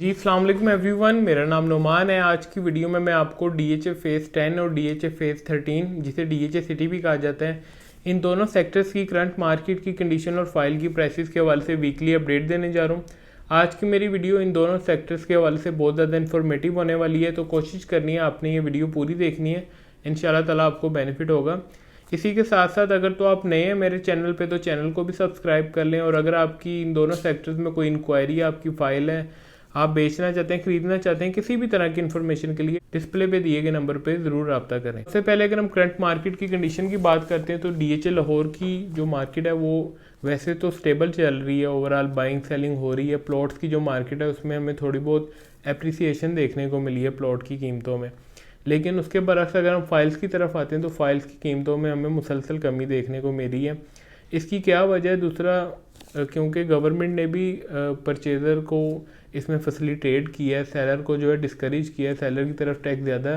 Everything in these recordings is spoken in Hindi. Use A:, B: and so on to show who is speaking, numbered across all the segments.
A: जी अस्सलाम वालेकुम एवरीवन, मेरा नाम नुमान है। आज की वीडियो में मैं आपको DHA फेज़ 10 और DHA फेज़ 13 जिसे DHA सिटी भी कहा जाता है, इन दोनों सेक्टर्स की करंट मार्केट की कंडीशन और फाइल की प्राइसेस के हवाले से वीकली अपडेट देने जा रहा हूँ। आज की मेरी वीडियो इन दोनों सेक्टर्स के हवाले से बहुत ज़्यादा इन्फॉर्मेटिव होने वाली है, तो कोशिश करनी है आपने ये वीडियो पूरी देखनी है, इंशाल्लाह ताला आपको बेनिफिट होगा। इसी के साथ साथ अगर तो आप नए हैं मेरे चैनल पे तो चैनल को भी सब्सक्राइब कर लें, और अगर आपकी इन दोनों सेक्टर्स में कोई इंक्वायरी, आपकी फ़ाइल है, आप बेचना चाहते हैं, खरीदना चाहते हैं, किसी भी तरह की इन्फॉर्मेशन के लिए डिस्प्ले पे दिए गए नंबर पे ज़रूर रब्ता करें। सबसे पहले अगर हम करंट मार्केट की कंडीशन की बात करते हैं तो DHA लाहौर की जो मार्केट है वो वैसे तो स्टेबल चल रही है, ओवरऑल बाइंग सेलिंग हो रही है। प्लॉट्स की जो मार्केट है उसमें हमें थोड़ी बहुत एप्रिसिएशन देखने को मिली है प्लॉट की कीमतों में, लेकिन उसके बरक्स अगर हम फाइल्स की तरफ आते हैं तो फाइल्स की कीमतों में हमें मुसलसल कमी देखने को मिली है। इसकी क्या वजह है? दूसरा, क्योंकि गवर्नमेंट ने भी परचेज़र को इसमें फैसिलिटेट किया है, सेलर को जो है डिस्करेज किया है, सेलर की तरफ टैक्स ज़्यादा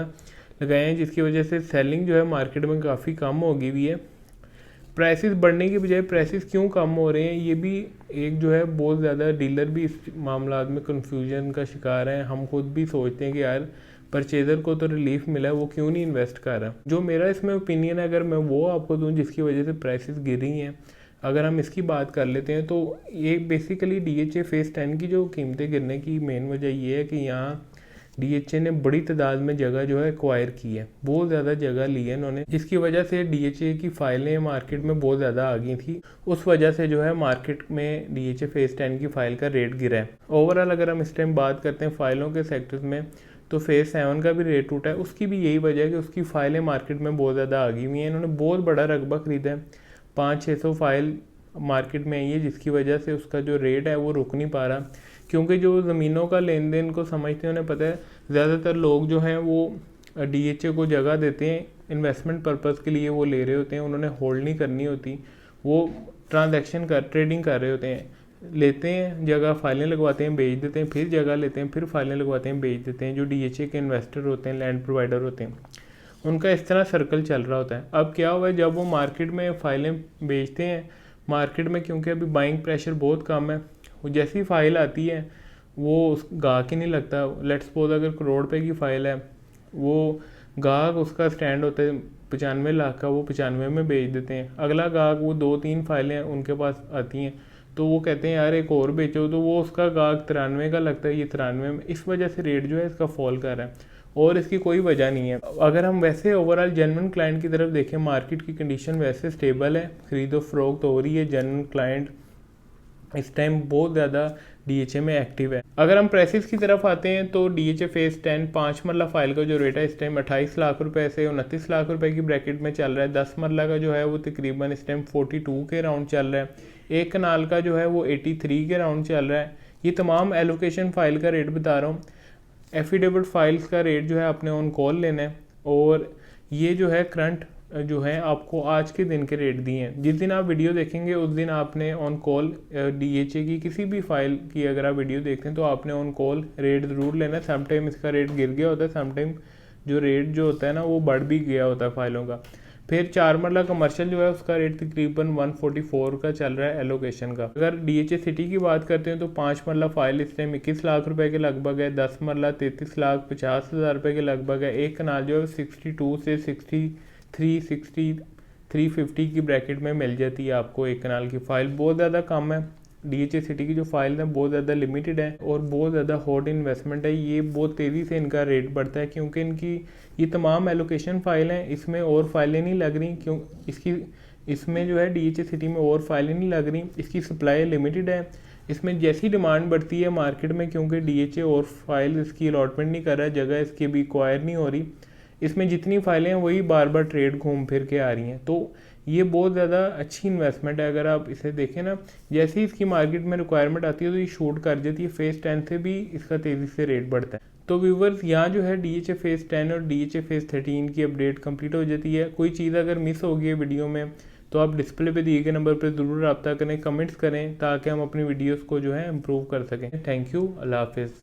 A: लगाए हैं, जिसकी वजह से सेलिंग जो है मार्केट में काफ़ी कम हो गई हुई है। प्राइसेस बढ़ने की बजाय प्राइसेस क्यों कम हो रहे हैं, ये भी एक जो है बहुत ज़्यादा डीलर भी इस मामला में कन्फ्यूजन का शिकार है। हम खुद भी सोचते हैं कि यार परचेज़र को तो रिलीफ मिला है, वो क्यों नहीं इन्वेस्ट कर रहा। जो मेरा इसमें ओपिनियन है, अगर मैं वो आपको दूँ जिसकी वजह से प्राइसेस गिरी हैं, अगर हम इसकी बात कर लेते हैं तो ये बेसिकली DHA फेज़ 10 की जो कीमतें गिरने की मेन वजह ये है कि यहाँ DHA ने बड़ी तादाद में जगह जो है एक्वायर की है, बहुत ज़्यादा जगह ली है इन्होंने, जिसकी वजह से DHA की फ़ाइलें मार्केट में बहुत ज़्यादा आ गई थी। उस वजह से जो है मार्केट में DHA फेज़ 10 की फ़ाइल का रेट गिरा है। ओवरऑल अगर हम इस टाइम बात करते हैं फ़ाइलों के सेक्टर्स में तो फेज़ 7 का भी रेट टूटा है। उसकी भी यही वजह है कि उसकी फ़ाइलें मार्केट में बहुत ज़्यादा आ गई हुई हैं। इन्होंने बहुत बड़ा रकबा ख़रीदा है, 500-600 फाइल मार्केट में आई है, जिसकी वजह से उसका जो रेट है वो रुक नहीं पा रहा। क्योंकि जो ज़मीनों का लेन देन को समझते हैं उन्हें पता है, ज़्यादातर लोग जो हैं वो DHA को जगह देते हैं, इन्वेस्टमेंट पर्पज़ के लिए वो ले रहे होते हैं, उन्होंने होल्ड नहीं करनी होती, वो ट्रेडिंग कर रहे होते हैं। लेते हैं जगह, फाइलें लगवाते हैं, बेच देते हैं, फिर जगह लेते हैं, फिर फाइलें लगवाते हैं, बेच देते हैं। जो DHA के इन्वेस्टर होते हैं, लैंड प्रोवाइडर होते हैं, उनका इस तरह सर्कल चल रहा होता है। अब क्या हुआ है, जब वो मार्केट में फ़ाइलें बेचते हैं, मार्केट में क्योंकि अभी बाइंग प्रेशर बहुत कम है, वो जैसी फ़ाइल आती है वो उस गाहक ही नहीं लगता। लेट्स सपोज अगर करोड़ रुपए की फ़ाइल है, वो गाहक उसका स्टैंड होता है 95 लाख का, वो 95 में बेच देते हैं। अगला गाहक, वो 2-3 फाइलें उनके पास आती हैं तो वो कहते हैं यार एक और बेचो, तो वो उसका गाहक 93 का लगता है, ये 93 में। इस वजह से रेट जो है इसका फॉल कर रहा है और इसकी कोई वजह नहीं है। अगर हम वैसे ओवरऑल जेन्युइन क्लाइंट की तरफ देखें, मार्केट की कंडीशन वैसे स्टेबल है, खरीदो फरोख्त हो रही है, जेन्युइन क्लाइंट इस टाइम बहुत ज़्यादा DHA में एक्टिव है। अगर हम प्राइसेस की तरफ आते हैं तो DHA फेज़ 10 5 मरला फाइल का जो रेट है इस टाइम 28 लाख रुपए से 29 लाख रुपए की ब्रैकेट में चल रहा है। 10 मरला का जो है वो तकरीबन इस टाइम 42 के राउंड चल रहा है। एक कनाल का जो है वो 83 के राउंड चल रहा है। ये तमाम एलोकेशन फाइल का रेट बता रहा हूँ। एफिडेविट फाइल्स का रेट जो है आपने ऑन कॉल लेना है, और ये जो है करंट जो है आपको आज के दिन के रेट दिए हैं। जिस दिन आप वीडियो देखेंगे उस दिन आपने ऑन कॉल DHA की किसी भी फाइल की अगर आप वीडियो देखते हैं तो आपने ऑन कॉल रेट ज़रूर लेना है। समटाइम इसका रेट गिर गया होता है, समटाइम जो रेट जो होता है ना वो बढ़ भी गया होता है फाइलों का। फिर 4 मरला कमर्शियल जो है उसका रेट तकरीबन 144 का चल रहा है एलोकेशन का। अगर DHA सिटी की बात करते हैं तो 5 मरला फाइल इस टाइम 21 लाख रुपए के लगभग है। 10 मरला 33,50,000 रुपए के लगभग है। एक कनाल जो है 62 से 350 की ब्रैकेट में मिल जाती है आपको। एक कनाल की फ़ाइल बहुत ज़्यादा कम है। DHA सिटी की जो फाइल है बहुत ज़्यादा लिमिटेड है और बहुत ज़्यादा हॉट इन्वेस्टमेंट है। ये बहुत तेज़ी से इनका रेट बढ़ता है क्योंकि इनकी ये तमाम एलोकेशन फाइल हैं, इसमें और फाइलें नहीं लग रही। क्यों इसमें जो है DHA सिटी में और फाइलें नहीं लग रही, इसकी सप्लाई लिमिटेड है। इसमें जैसी डिमांड बढ़ती है मार्केट में, क्योंकि DHA और फाइल इसकी अलॉटमेंट नहीं कर रहा है, जगह इसकी भी एक्वायर नहीं हो रही, इसमें जितनी फाइलें हैं वही बार बार ट्रेड घूम फिर के आ रही हैं। तो ये बहुत ज़्यादा अच्छी इन्वेस्टमेंट है। अगर आप इसे देखें ना, जैसे ही इसकी मार्केट में रिक्वायरमेंट आती है तो ये शूट कर जाती है। फेज़ 10 से भी इसका तेज़ी से रेट बढ़ता है। तो व्यूवर्स, यहाँ जो है DHA फेज़ 10 और DHA फेज़ 13 की अपडेट कंप्लीट हो जाती है। कोई चीज़ अगर मिस हो गई है वीडियो में तो आप डिस्प्ले पे दिए गए नंबर पर ज़रूर रब्ता करें, कमेंट्स करें, ताकि हम अपनी वीडियोज़ को जो है इम्प्रूव कर सकें। थैंक यू, अल्लाह हाफिज़।